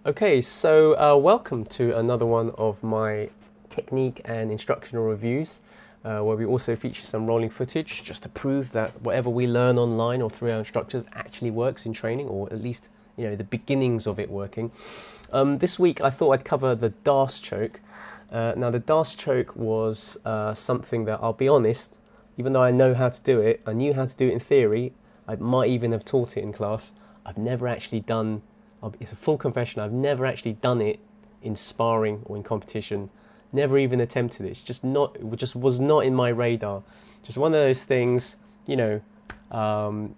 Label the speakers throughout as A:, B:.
A: Okay, so welcome to another one of my technique and instructional reviews, where we also feature some rolling footage just to prove that whatever we learn online or through our instructors actually works in training, or at least the beginnings of it working. This week I thought I'd cover the Darce choke. Now the Darce choke was something that, I'll be honest, even though I know how to do it, I knew how to do it in theory, I might even have taught it in class, I've never actually done. It's a full confession, I've never actually done it in sparring or in competition. Never even attempted it. It's just not. It just was not in my radar. Just one of those things, you kind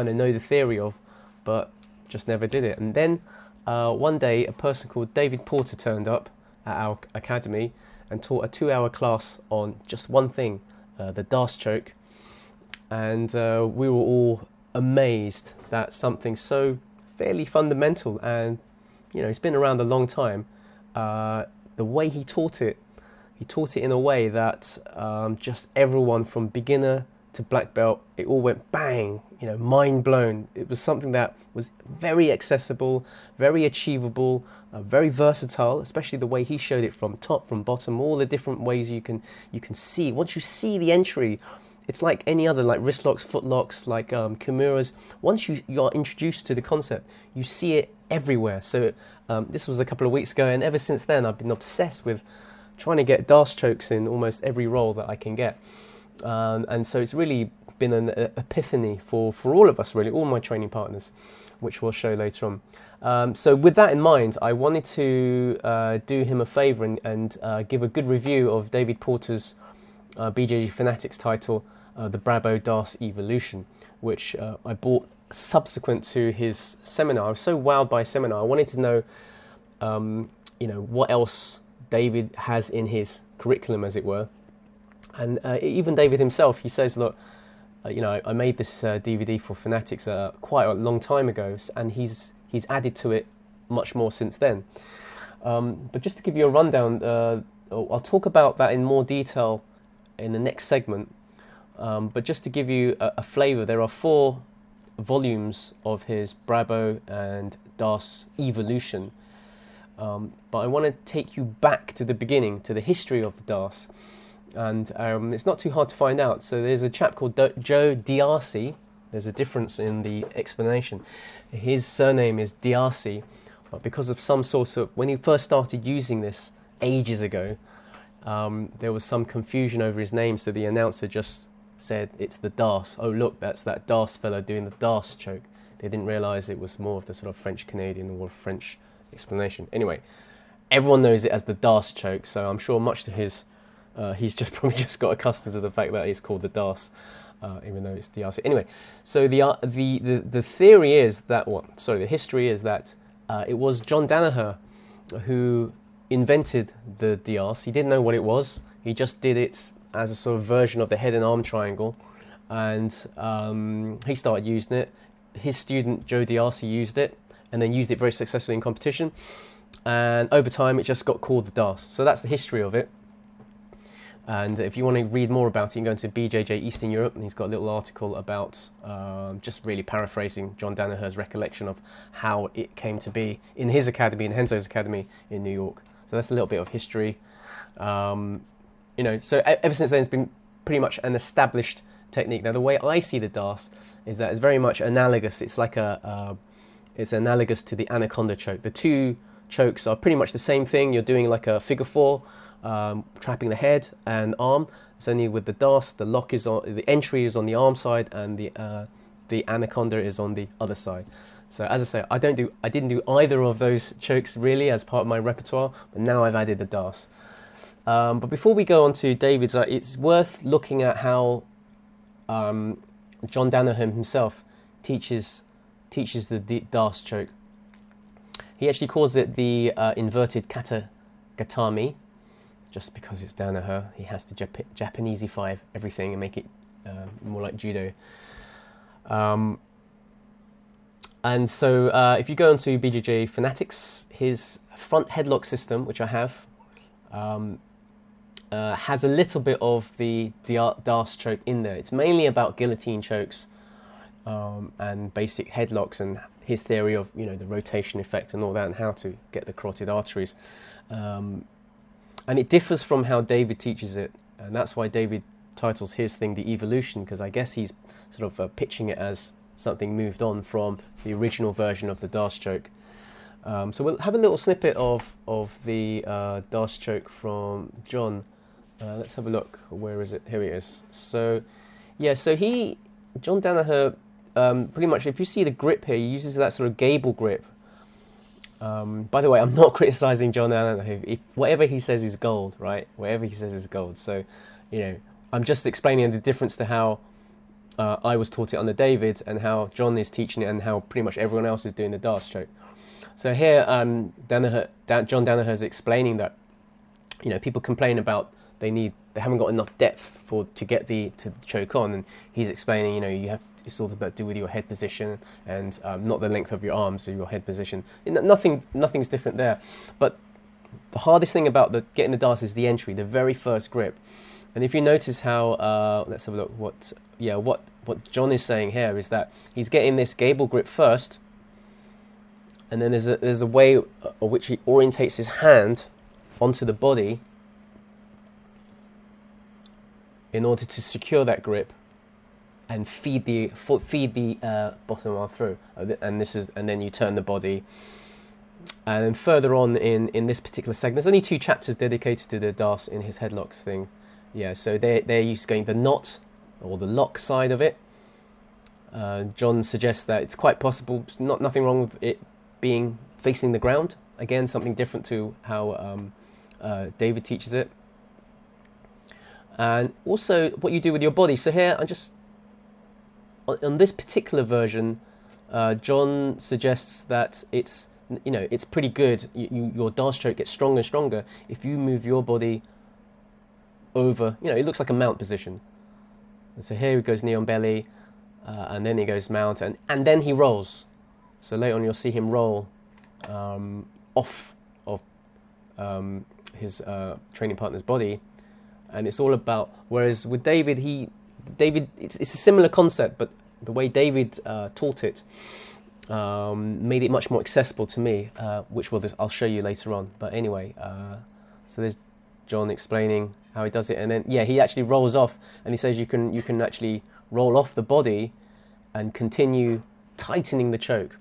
A: of know the theory of, but just never did it. And then one day, a person called David Porter turned up at our academy and taught a 2-hour class on just one thing, the Darce choke. And we were all amazed that something so fairly fundamental, and it's been around a long time. The way he taught it in a way that just everyone from beginner to black belt, it all went bang, mind blown. It was something that was very accessible, very achievable, very versatile, especially the way he showed it from top, from bottom, all the different ways you can see. Once you see the entry, it's like any other, like wrist locks, foot locks, like Kimuras. Once you are introduced to the concept, you see it everywhere. So this was a couple of weeks ago, and ever since then, I've been obsessed with trying to get Darce chokes in almost every role that I can get. And so it's really been an epiphany for all of us, really, all my training partners, which we'll show later on. So with that in mind, I wanted to do him a favour and give a good review of David Porter's BJJ Fanatics title, the Brabo Darce Evolution, which I bought subsequent to his seminar. I was so wowed by his seminar. I wanted to know, what else David has in his curriculum, as it were. And even David himself, he says, look, I made this DVD for Fanatics quite a long time ago, and he's added to it much more since then. But just to give you a rundown, I'll talk about that in more detail in the next segment. But just to give you a flavour, there are 4 volumes of his Brabo and Darce Evolution. But I want to take you back to the beginning, to the history of the Darce. And it's not too hard to find out. So there's a chap called Joe Darce. There's a difference in the explanation. His surname is Darce, but because of some sort of, when he first started using this ages ago, there was some confusion over his name, so the announcer just said it's the Darce. Oh look, that's that Darce fellow doing the Darce choke. They didn't realise it was more of the sort of French-Canadian or French explanation. Anyway, everyone knows it as the Darce choke, so I'm sure much to his, he's just probably just got accustomed to the fact that it's called the Darce, even though it's Darce. Anyway, so the theory is that, the history is that it was John Danaher who invented the Darce. He didn't know what it was. He just did it as a sort of version of the head and arm triangle, and he started using it. His student Joe Darce used it, and then used it very successfully in competition. And over time, it just got called the Darce. So that's the history of it. And if you want to read more about it, you can go into BJJ Eastern Europe, and he's got a little article about just really paraphrasing John Danaher's recollection of how it came to be in his academy, in Henzo's academy in New York. So that's a little bit of history. So ever since then, it's been pretty much an established technique. Now, the way I see the Darce is that it's very much analogous. It's like it's analogous to the anaconda choke. The 2 chokes are pretty much the same thing. You're doing like a figure 4, trapping the head and arm. It's only with the Darce, the lock is on, the entry is on the arm side, and the anaconda is on the other side. So as I say, I didn't do either of those chokes really as part of my repertoire, but now I've added the Darce. But before we go on to David's, it's worth looking at how John Danaher himself teaches the Darce choke. He actually calls it the inverted kata gatame, just because it's Danaher. He has to Japanesify everything and make it more like judo. And so if you go onto BJJ Fanatics, his front headlock system, which I have, has a little bit of the Darce choke in there. It's mainly about guillotine chokes and basic headlocks, and his theory of, you know, the rotation effect and all that, and how to get the carotid arteries. And it differs from how David teaches it, and that's why David titles his thing the evolution, because I guess he's sort of pitching it as something moved on from the original version of the Darce choke. So we'll have a little snippet of the Darce choke from John. Let's have a look. Where is it? Here it is. So, yeah, so John Danaher, pretty much, if you see the grip here, he uses that sort of gable grip. By the way, I'm not criticizing John Danaher. Whatever he says is gold, right? Whatever he says is gold. So, you know, I'm just explaining the difference to how I was taught it under David and how John is teaching it and how pretty much everyone else is doing the Darce choke. So here, John Danaher is explaining that, you know, people complain about they haven't got enough depth to get the choke on, and he's explaining, you know, it's all about do with your head position and not the length of your arms or your head position. Nothing's different there. But the hardest thing about getting the Darce is the entry, the very first grip. And if you notice how, let's have a look. What John is saying here is that he's getting this gable grip first, and then there's a way of which he orientates his hand onto the body in order to secure that grip and feed the bottom arm through. And then you turn the body. And then further on in this particular segment, there's only 2 chapters dedicated to the Darce in his headlocks thing. Yeah, so they're used to going the knot or the lock side of it. John suggests that it's quite possible, nothing wrong with it being facing the ground. Again, something different to how David teaches it. And also what you do with your body. So here, on this particular version, John suggests that it's pretty good. Your Darce choke gets stronger and stronger if you move your body over. You know, it looks like a mount position. And so here he goes knee on belly, and then he goes mount, and then he rolls. So later on you'll see him roll off of his training partner's body. And it's all about, whereas with David, it's a similar concept, but the way David taught it made it much more accessible to me, which I'll show you later on. But anyway, so there's John explaining how he does it, and then he actually rolls off, and he says you can actually roll off the body and continue tightening the choke.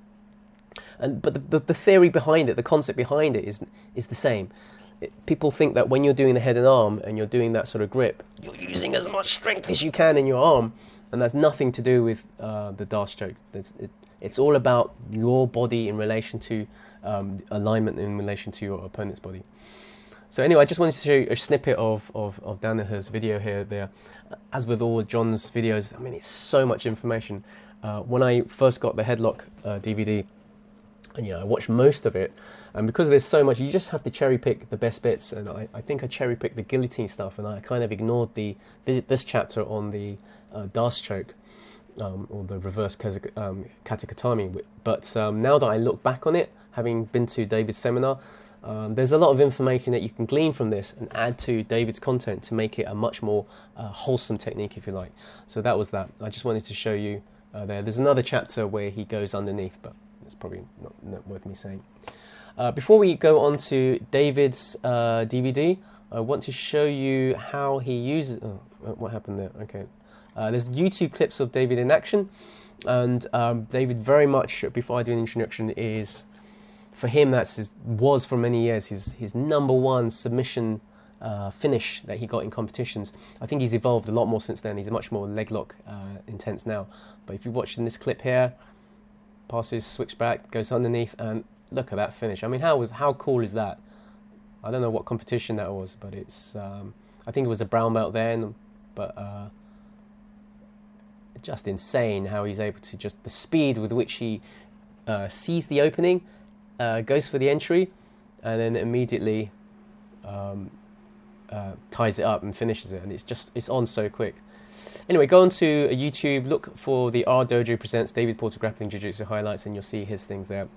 A: But the theory behind it, the concept behind it is the same. People think that when you're doing the head and arm and you're doing that sort of grip, you're using as much strength as you can in your arm, and that's nothing to do with the Darce choke. It's all about your body in relation to alignment in relation to your opponent's body. So anyway, I just wanted to show you a snippet of Danaher's video here. There, as with all John's videos, I mean, it's so much information. When I first got the Headlock DVD, and I watched most of it. And because there's so much, you just have to cherry pick the best bits. And I think I cherry picked the guillotine stuff, and I kind of ignored this chapter on the Darce choke, or the reverse katakatami. But now that I look back on it, having been to David's seminar, there's a lot of information that you can glean from this and add to David's content to make it a much more wholesome technique, if you like. So that was that. I just wanted to show you there. There's another chapter where he goes underneath, but it's probably not worth me saying. Before we go on to David's DVD, I want to show you how he uses... Oh, what happened there? Okay. There's YouTube clips of David in action, and David very much, before I do an introduction, is... For him, was for many years his #1 submission finish that he got in competitions. I think he's evolved a lot more since then. He's a much more leg lock intense now. But if you watch in this clip here, passes, switch back, goes underneath, and look at that finish. I mean, how cool is that? I don't know what competition that was, but it's I think it was a brown belt then, but just insane how he's able to just the speed with which he sees the opening. Goes for the entry, and then immediately ties it up and finishes it, and it's on so quick. Anyway, go on to YouTube, look for the R Dojo Presents David Porter Grappling Jiu-Jitsu highlights, and you'll see his things there.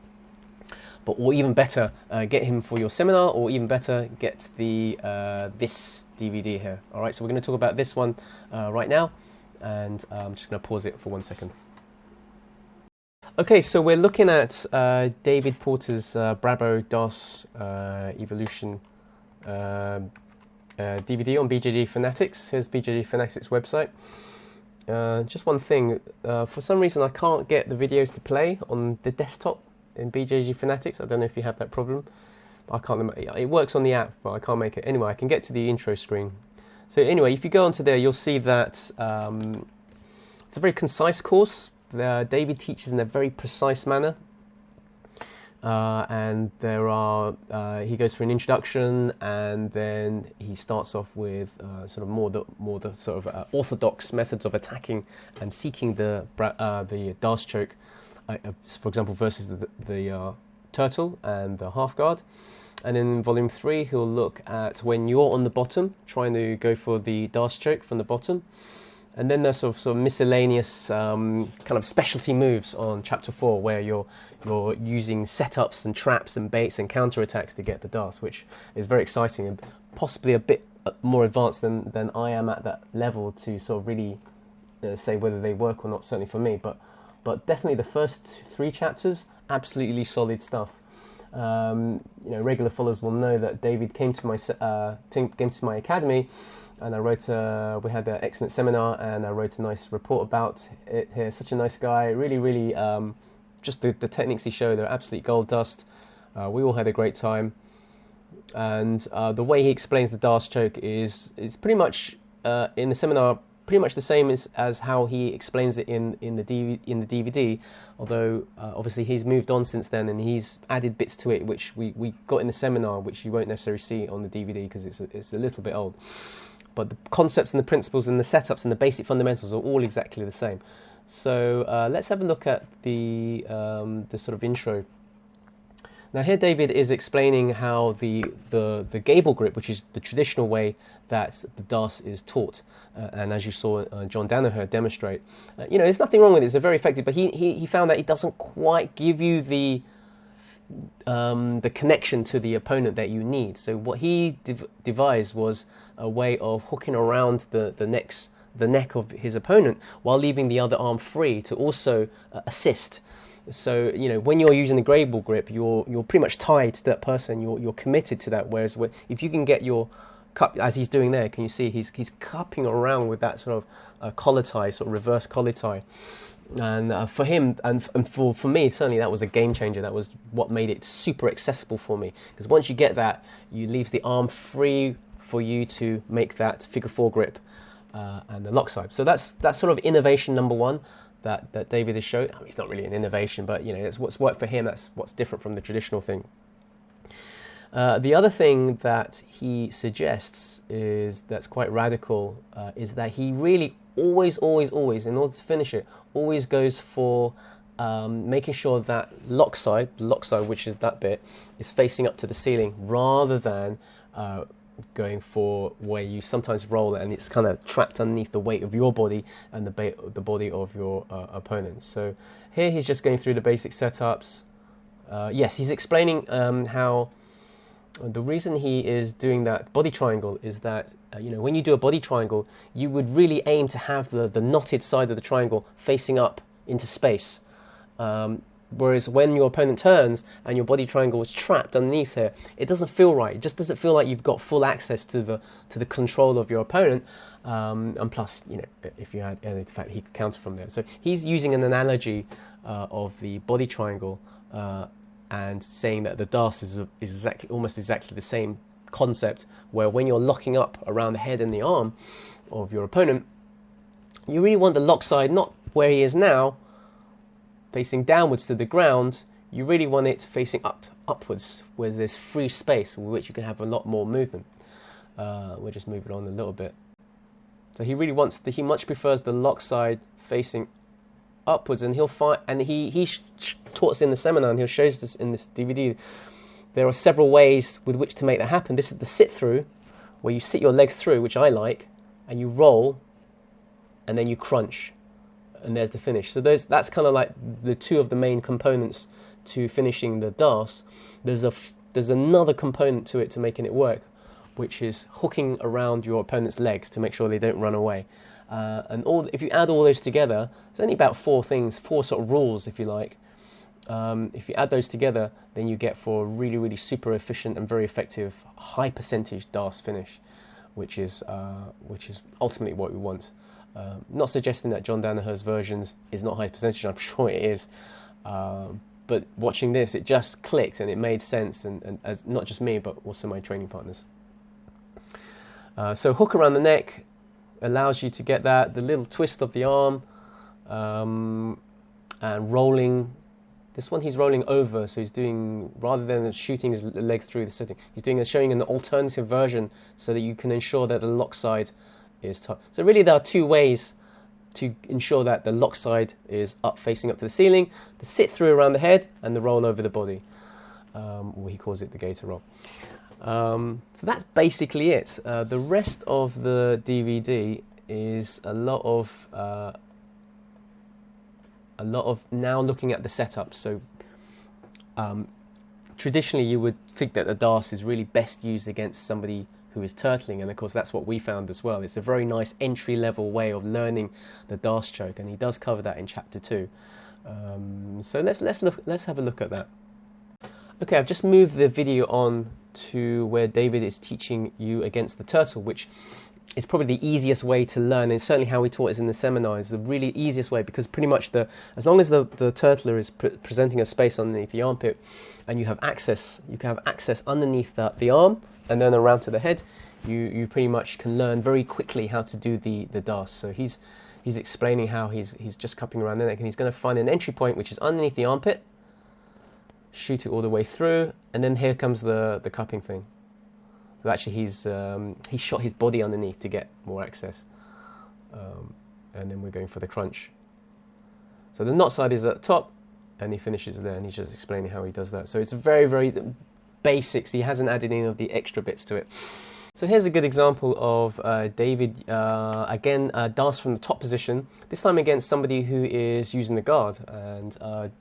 A: Or even better, get him for your seminar, or even better, get the this DVD here. All right, so we're going to talk about this one right now, and I'm just going to pause it for 1 second. Okay, so we're looking at David Porter's Brabo Darce Evolution DVD on BJJ Fanatics. Here's BJJ Fanatics website. Just one thing, for some reason I can't get the videos to play on the desktop in BJJ Fanatics. I don't know if you have that problem. I can't. It works on the app, but I can't make it. Anyway, I can get to the intro screen. So anyway, if you go onto there, you'll see that it's a very concise course. David teaches in a very precise manner, and there are he goes through an introduction, and then he starts off with sort of more the sort of orthodox methods of attacking and seeking the Darce choke, for example, versus the turtle and the half guard. And in volume 3, he'll look at when you're on the bottom, trying to go for the Darce choke from the bottom. And then there's sort of miscellaneous kind of specialty moves on chapter 4, where you're using setups and traps and baits and counterattacks to get the Darce, which is very exciting and possibly a bit more advanced than I am at that level to sort of really say whether they work or not, certainly for me. But definitely the first 3 chapters, absolutely solid stuff. Regular followers will know that David came to my academy, and we had an excellent seminar, and I wrote a nice report about it here. Such a nice guy, really, just the techniques he showed, they're absolute gold dust. We all had a great time, and the way he explains the Darce choke is pretty much in the seminar, pretty much the same as how he explains it in the DVD, although obviously he's moved on since then and he's added bits to it which we got in the seminar, which you won't necessarily see on the DVD because it's a little bit old. But the concepts and the principles and the setups and the basic fundamentals are all exactly the same. So let's have a look at the sort of intro. Now here David is explaining how the gable grip, which is the traditional way that the Darce is taught, and as you saw John Danaher demonstrate, there's nothing wrong with it. It's very effective, but he found that it doesn't quite give you the connection to the opponent that you need. So what he devised was a way of hooking around the neck of his opponent while leaving the other arm free to also assist. So when you're using the gable grip, you're pretty much tied to that person. You're committed to that. Whereas if you can get your cup, as he's doing there, can you see he's cupping around with that sort of collar tie, sort of reverse collar tie. And for him and for me, certainly that was a game changer. That was what made it super accessible for me, because once you get that, you leaves the arm free for you to make that figure 4 grip and the lock side. So that's sort of innovation number 1 that David has shown. I mean, it's not really an innovation, but it's what's worked for him. That's what's different from the traditional thing. The other thing that he suggests that's quite radical is that he really always, in order to finish it, always goes for making sure that the lock side, which is that bit, is facing up to the ceiling, rather than going for where you sometimes roll it and it's kind of trapped underneath the weight of your body and the body of your opponent. So here he's just going through the basic setups. Yes, he's explaining how the reason he is doing that body triangle is that when you do a body triangle, you would really aim to have the knotted side of the triangle facing up into space. Whereas when your opponent turns and your body triangle is trapped underneath here, it doesn't feel right. It just doesn't feel like you've got full access to the control of your opponent. And plus, if you had any fact, he could counter from there. So he's using an analogy of the body triangle and saying that the Darce is almost exactly the same concept, where when you're locking up around the head and the arm of your opponent, you really want the lock side not where he is now, facing downwards to the ground. You really want it facing upwards, where there's free space with which you can have a lot more movement. We'll just move it on a little bit. So he really he much prefers the lock side facing upwards, and he'll find, and he taught us in the seminar, and he'll show us this in this DVD. There are several ways with which to make that happen. This is the sit through, where you sit your legs through, which I like, and you roll, and then you crunch, and there's the finish. So that's kind of like the 2 of the main components to finishing the Darce. There's another component to it to making it work, which is hooking around your opponent's legs to make sure they don't run away. And if you add all those together, there's only about 4 sort of rules, if you like, if you add those together, then you get for a really, really super efficient and very effective high percentage Darce finish, which is ultimately what we want. Not suggesting that John Danaher's versions is not high percentage, I'm sure it is. But watching this, it just clicked and it made sense, and as not just me, but also my training partners. So hook around the neck allows you to get that, the little twist of the arm, and rolling. This one he's rolling over, so he's doing, rather than shooting his legs through the sitting, he's showing an alternative version so that you can ensure that the lock side is top. So really there are two ways to ensure that the lock side is up, facing up to the ceiling: the sit through around the head and the roll over the body, or he calls it the gator roll. So that's basically it. The rest of the DVD is a lot of now looking at the setup. So traditionally you would think that the Darce is really best used against somebody who is turtling, and of course that's what we found as well. It's a very nice entry-level way of learning the Darce choke, and he does cover that in chapter 2. So let's have a look at that. Okay, I've just moved the video on to where David is teaching you against the turtle, which is probably the easiest way to learn, and certainly how we taught us in the seminar is the really easiest way, because pretty much as long as the turtler is presenting a space underneath the armpit, and you can have access underneath the arm and then around to the head, you pretty much can learn very quickly how to do the Darce. So he's explaining how he's just cupping around the neck, and he's going to find an entry point which is underneath the armpit, shoot it all the way through, and then here comes the cupping thing. So actually he shot his body underneath to get more access, and then we're going for the crunch. So the knot side is at the top, and he finishes there, and he's just explaining how he does that. So it's very, very basics. He hasn't added any of the extra bits to it. So here's a good example of David, again, Darce from the top position, this time against somebody who is using the guard. And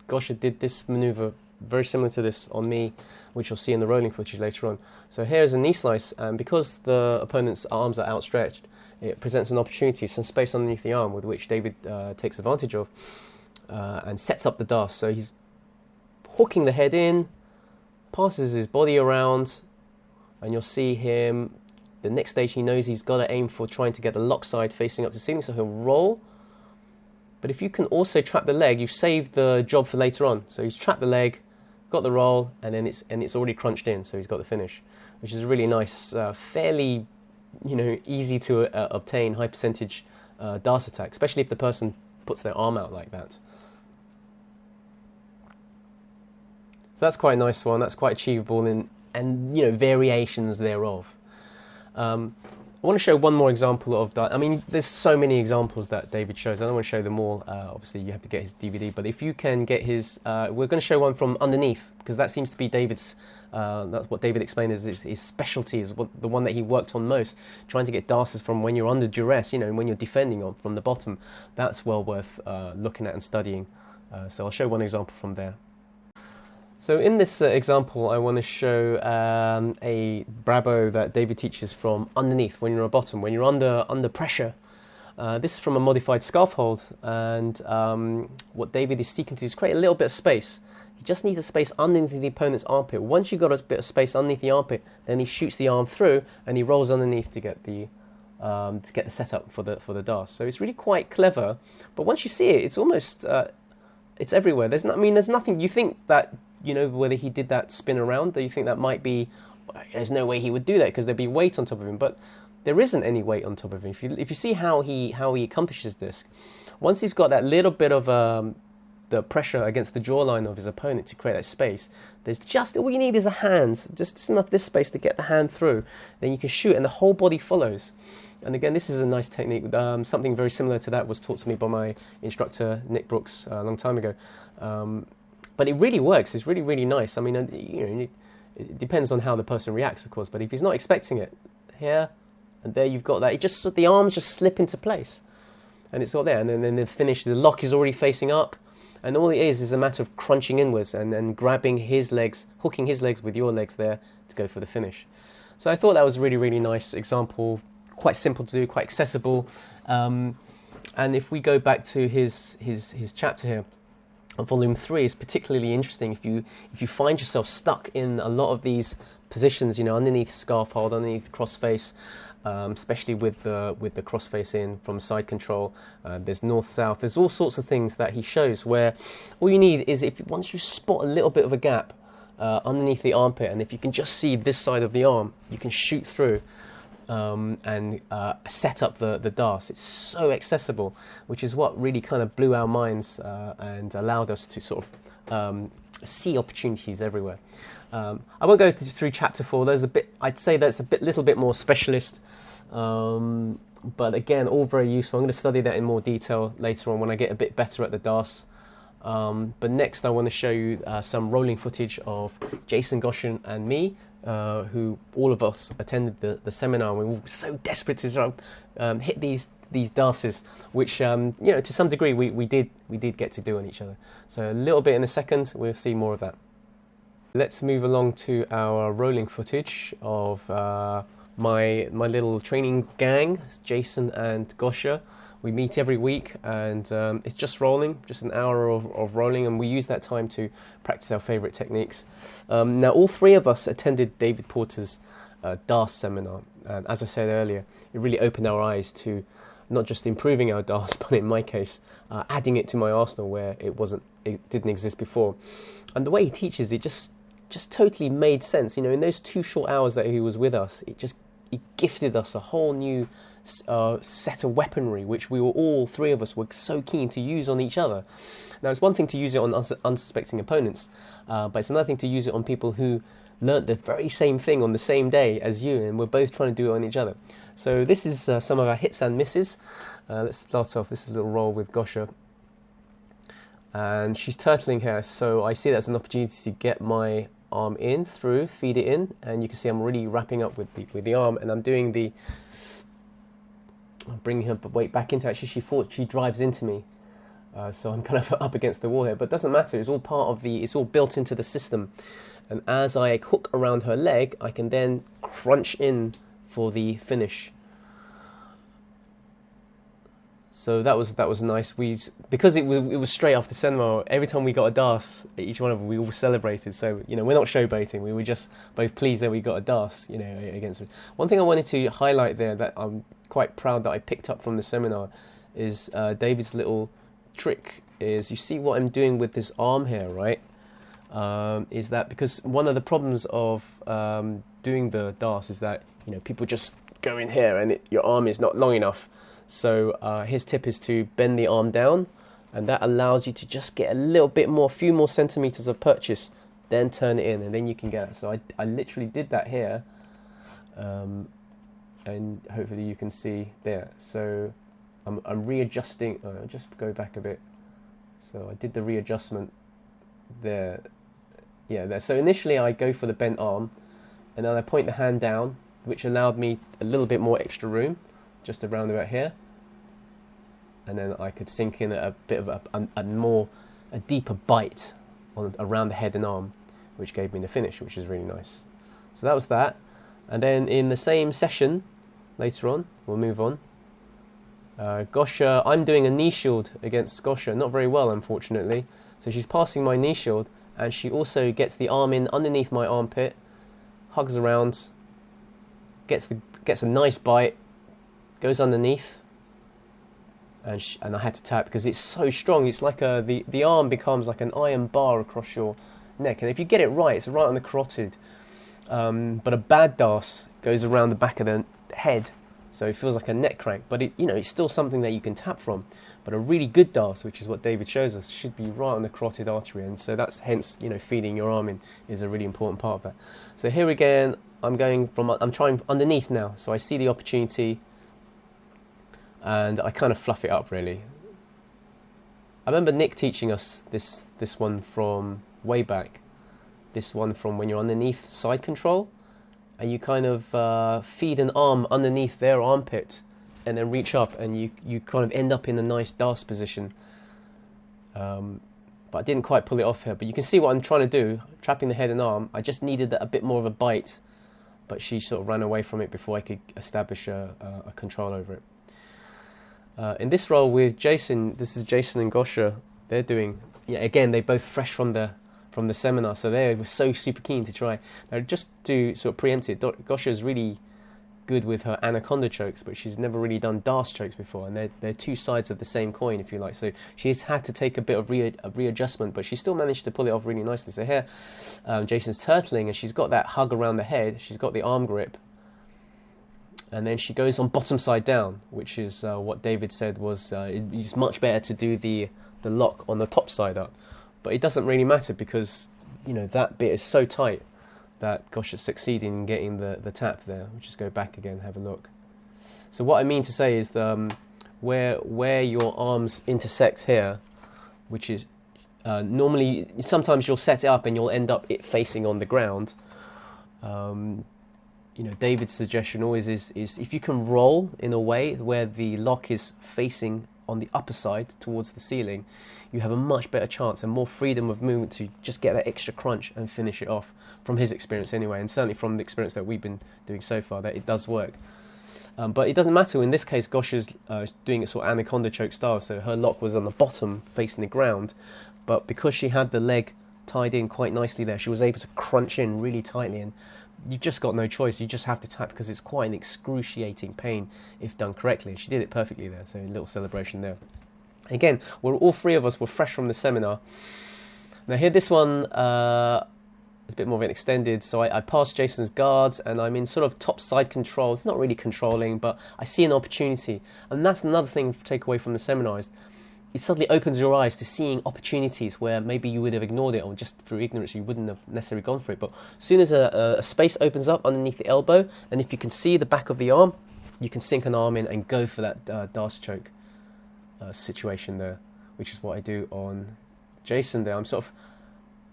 A: Gosha did this maneuver very similar to this on me, which you'll see in the rolling footage later on. So here's a knee slice, and because the opponent's arms are outstretched, it presents an opportunity, some space underneath the arm, with which David takes advantage of and sets up the Darce. So he's hooking the head in, passes his body around, and you'll see him, the next stage he knows he's got to aim for trying to get the lock side facing up to the ceiling, so he'll roll. But if you can also trap the leg, you've saved the job for later on. So he's trapped the leg, got the roll, and then it's already crunched in, so he's got the finish, which is a really nice, fairly, easy to obtain high percentage Darce attack, especially if the person puts their arm out like that. So that's quite a nice one. That's quite achievable, and variations thereof. I want to show one more example of that. I mean, there's so many examples that David shows. I don't want to show them all. Obviously, you have to get his DVD. But if you can get his... we're going to show one from underneath, because that seems to be David's... that's what David explained as his specialty, is the one that he worked on most, trying to get Darces from when you're under duress, when you're defending from the bottom. That's well worth looking at and studying. So I'll show one example from there. So in this example, I want to show a Brabo that David teaches from underneath, when you're at bottom, when you're under pressure. This is from a modified scarf hold, and what David is seeking to do is create a little bit of space. He just needs a space underneath the opponent's armpit. Once you've got a bit of space underneath the armpit, then he shoots the arm through, and he rolls underneath to get the setup for the Darce. So it's really quite clever. But once you see it, it's almost it's everywhere. There's nothing. You think that. Whether he did that spin around, do you think that might be, there's no way he would do that because there'd be weight on top of him, but there isn't any weight on top of him. If you see how he accomplishes this, once he's got that little bit of the pressure against the jawline of his opponent to create that space, there's just, all you need is a hand, just enough this space to get the hand through, then you can shoot and the whole body follows. And again, this is a nice technique. Something very similar to that was taught to me by my instructor, Nick Brooks, a long time ago. But it really works. It's really, really nice. I mean, it depends on how the person reacts, of course. But if he's not expecting it, here and there, you've got that. The arms just slip into place, and it's all there. And then the finish, the lock is already facing up, and all it is a matter of crunching inwards and then grabbing his legs, hooking his legs with your legs there to go for the finish. So I thought that was a really, really nice example. Quite simple to do, quite accessible. And if we go back to his chapter here. volume 3 is particularly interesting if you find yourself stuck in a lot of these positions, you know, underneath scarf hold, underneath crossface, especially with the crossface in from side control. There's north south. There's all sorts of things that he shows where all you need is once you spot a little bit of a gap underneath the armpit, and if you can just see this side of the arm, you can shoot through and set up the Darce. It's so accessible, which is what really kind of blew our minds and allowed us to sort of see opportunities everywhere. I won't go through chapter 4. There's a bit, I'd say that's little bit more specialist, but again, all very useful. I'm going to study that in more detail later on when I get a bit better at the Darce. But next I want to show you some rolling footage of Jason Goshen and me, who all of us attended the seminar, and we were so desperate to hit these Darces, which you know, to some degree we did get to do on each other. So a little bit in a second, we'll see more of that. Let's move along to our rolling footage of my little training gang, Jason and Gosha. We meet every week, and it's just rolling, just an hour of rolling, and we use that time to practice our favourite techniques. Now, all three of us attended David Porter's Darce seminar, and as I said earlier, it really opened our eyes to not just improving our Darce, but in my case, adding it to my arsenal where it didn't exist before. And the way he teaches, it just totally made sense. You know, in those 2 short hours that he was with us, he gifted us a whole new set of weaponry, which we were all three of us were so keen to use on each other. Now, it's one thing to use it on unsuspecting opponents, but it's another thing to use it on people who learnt the very same thing on the same day as you, and we're both trying to do it on each other. So this is some of our hits and misses. Let's start off. This is a little roll with Gosha, and she's turtling here, so I see that as an opportunity to get my arm in through, feed it in, and you can see I'm really wrapping up with the arm, and I'm doing bringing her weight back into. Actually, she thought she drives into me, so I'm kind of up against the wall here, but it doesn't matter. It's all part of it's all built into the system, and as I hook around her leg, I can then crunch in for the finish. So that was nice. Because it was straight off the seminar. Every time we got a Darce, each one of them, we all celebrated. So, you know, we're not showbaiting. We were just both pleased that we got a Darce, you know, against. One thing I wanted to highlight there that I'm quite proud that I picked up from the seminar is David's little trick. Is you see what I'm doing with this arm here, right? Is that because one of the problems of doing the Darce is that, you know, people just go in here and your arm is not long enough. So his tip is to bend the arm down, and that allows you to just get a little bit more, a few more centimeters of purchase, then turn it in, and then you can get it. So I literally did that here, and hopefully you can see there. So I'm readjusting. I'll just go back a bit. So I did the readjustment there. Yeah, there. So initially I go for the bent arm, and then I point the hand down, which allowed me a little bit more extra room, just around about here, and then I could sink in a bit of a deeper bite around the head and arm, which gave me the finish, which is really nice. So that was that, and then in the same session later on, we'll move on. Gosha, I'm doing a knee shield against Gosha, not very well unfortunately. So she's passing my knee shield, and she also gets the arm in underneath my armpit, hugs around, gets a nice bite, goes underneath, and I had to tap because it's so strong. It's like the arm becomes like an iron bar across your neck, and if you get it right, it's right on the carotid. But a bad Darce goes around the back of the head, so it feels like a neck crank. But it's still something that you can tap from. But a really good Darce, which is what David shows us, should be right on the carotid artery, and so that's hence feeding your arm in is a really important part of that. So here again, I'm trying underneath now, so I see the opportunity, and I kind of fluff it up really. I remember Nick teaching us this one from way back, this one from when you're underneath side control, and you kind of feed an arm underneath their armpit, and then reach up, and you kind of end up in a nice Darce position. But I didn't quite pull it off here. But you can see what I'm trying to do, trapping the head and arm. I just needed a bit more of a bite, but she sort of ran away from it before I could establish a control over it. In this role with Jason, this is Jason and Gosha, they're doing, yeah, again, they both fresh from the seminar, so they were so super keen to try. Now, just to sort of preempt it, Gosha's really good with her anaconda chokes, but she's never really done Darce chokes before, and they're two sides of the same coin, if you like. So she's had to take a bit of readjustment, but she still managed to pull it off really nicely. So here, Jason's turtling, and she's got that hug around the head. She's got the arm grip, and then she goes on bottom side down, which is what David said was it's much better to do the lock on the top side up. But it doesn't really matter because, you know, that bit is so tight that Gosh is succeeding in getting the tap there. We'll just go back again, have a look. So what I mean to say is where your arms intersect here, which is normally, sometimes you'll set it up and you'll end up it facing on the ground. You know, David's suggestion always is if you can roll in a way where the lock is facing on the upper side towards the ceiling, you have a much better chance and more freedom of movement to just get that extra crunch and finish it off, from his experience anyway, and certainly from the experience that we've been doing so far, that it does work. But it doesn't matter. In this case, Gosh is doing it sort of anaconda choke style, so her lock was on the bottom facing the ground, but because she had the leg tied in quite nicely there, she was able to crunch in really tightly, and you've just got no choice. You just have to tap because it's quite an excruciating pain if done correctly. She did it perfectly there, so a little celebration there. Again, all three of us were fresh from the seminar. Now here, this one is a bit more of an extended, so I passed Jason's guards and I'm in sort of top side control. It's not really controlling, but I see an opportunity. And that's another thing to take away from the seminar, is it suddenly opens your eyes to seeing opportunities where maybe you would have ignored it, or just through ignorance you wouldn't have necessarily gone for it. But as soon as a space opens up underneath the elbow, and if you can see the back of the arm, you can sink an arm in and go for that Darce choke situation there, which is what I do on Jason there. I'm sort of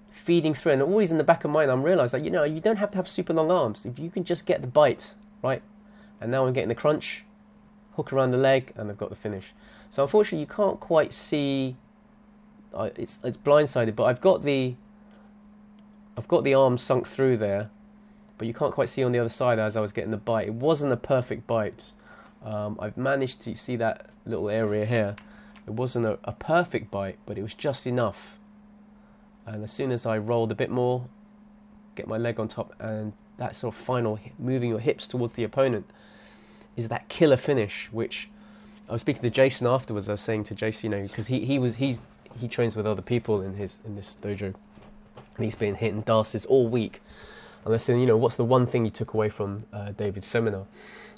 A: feeding through, and always in the back of my mind I'm realising that, you know, you don't have to have super long arms if you can just get the bite right. And now I'm getting the crunch, hook around the leg, and I've got the finish. So unfortunately you can't quite see, it's blindsided, but I've got the arm sunk through there, but you can't quite see on the other side as I was getting the bite. It wasn't a perfect bite. I've managed to see that little area here. It wasn't a perfect bite, but it was just enough. And as soon as I rolled a bit more, get my leg on top, and that sort of final moving your hips towards the opponent is that killer finish, which I was speaking to Jason afterwards. I was saying to Jason, you know, because he trains with other people in this dojo, and he's been hitting Darces all week. And I said, you know, what's the one thing you took away from David's seminar,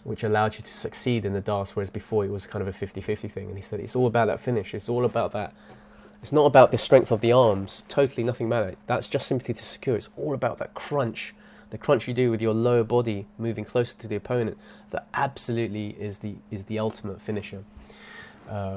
A: which allowed you to succeed in the Darce, whereas before it was kind of a 50-50 thing? And he said, it's all about that finish. It's all about that. It's not about the strength of the arms. Totally nothing about it. That's just simply to secure. It's all about that crunch. The crunch you do with your lower body moving closer to the opponent. That absolutely is the ultimate finisher,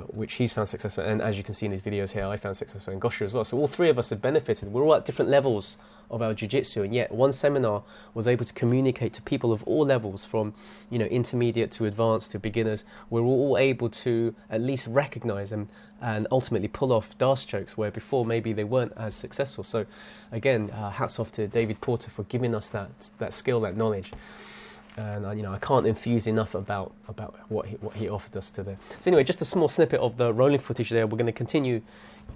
A: which he's found successful. And as you can see in these videos here, I found successful in Gosha as well. So all three of us have benefited. We're all at different levels of our jiu-jitsu, and yet one seminar was able to communicate to people of all levels, from, you know, intermediate to advanced to beginners. We're all able to at least recognize and ultimately pull off Darce chokes where before maybe they weren't as successful. So again, hats off to David Porter for giving us that skill, that knowledge. And you know, I can't enthuse enough about what he offered us today. So anyway, just a small snippet of the rolling footage there. We're going to continue.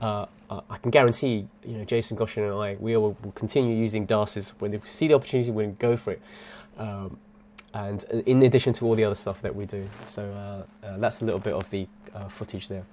A: I can guarantee, you know, Jason, Goshen and I, we will continue using Darces. When we see the opportunity, we're going to go for it. And in addition to all the other stuff that we do. So that's a little bit of the footage there.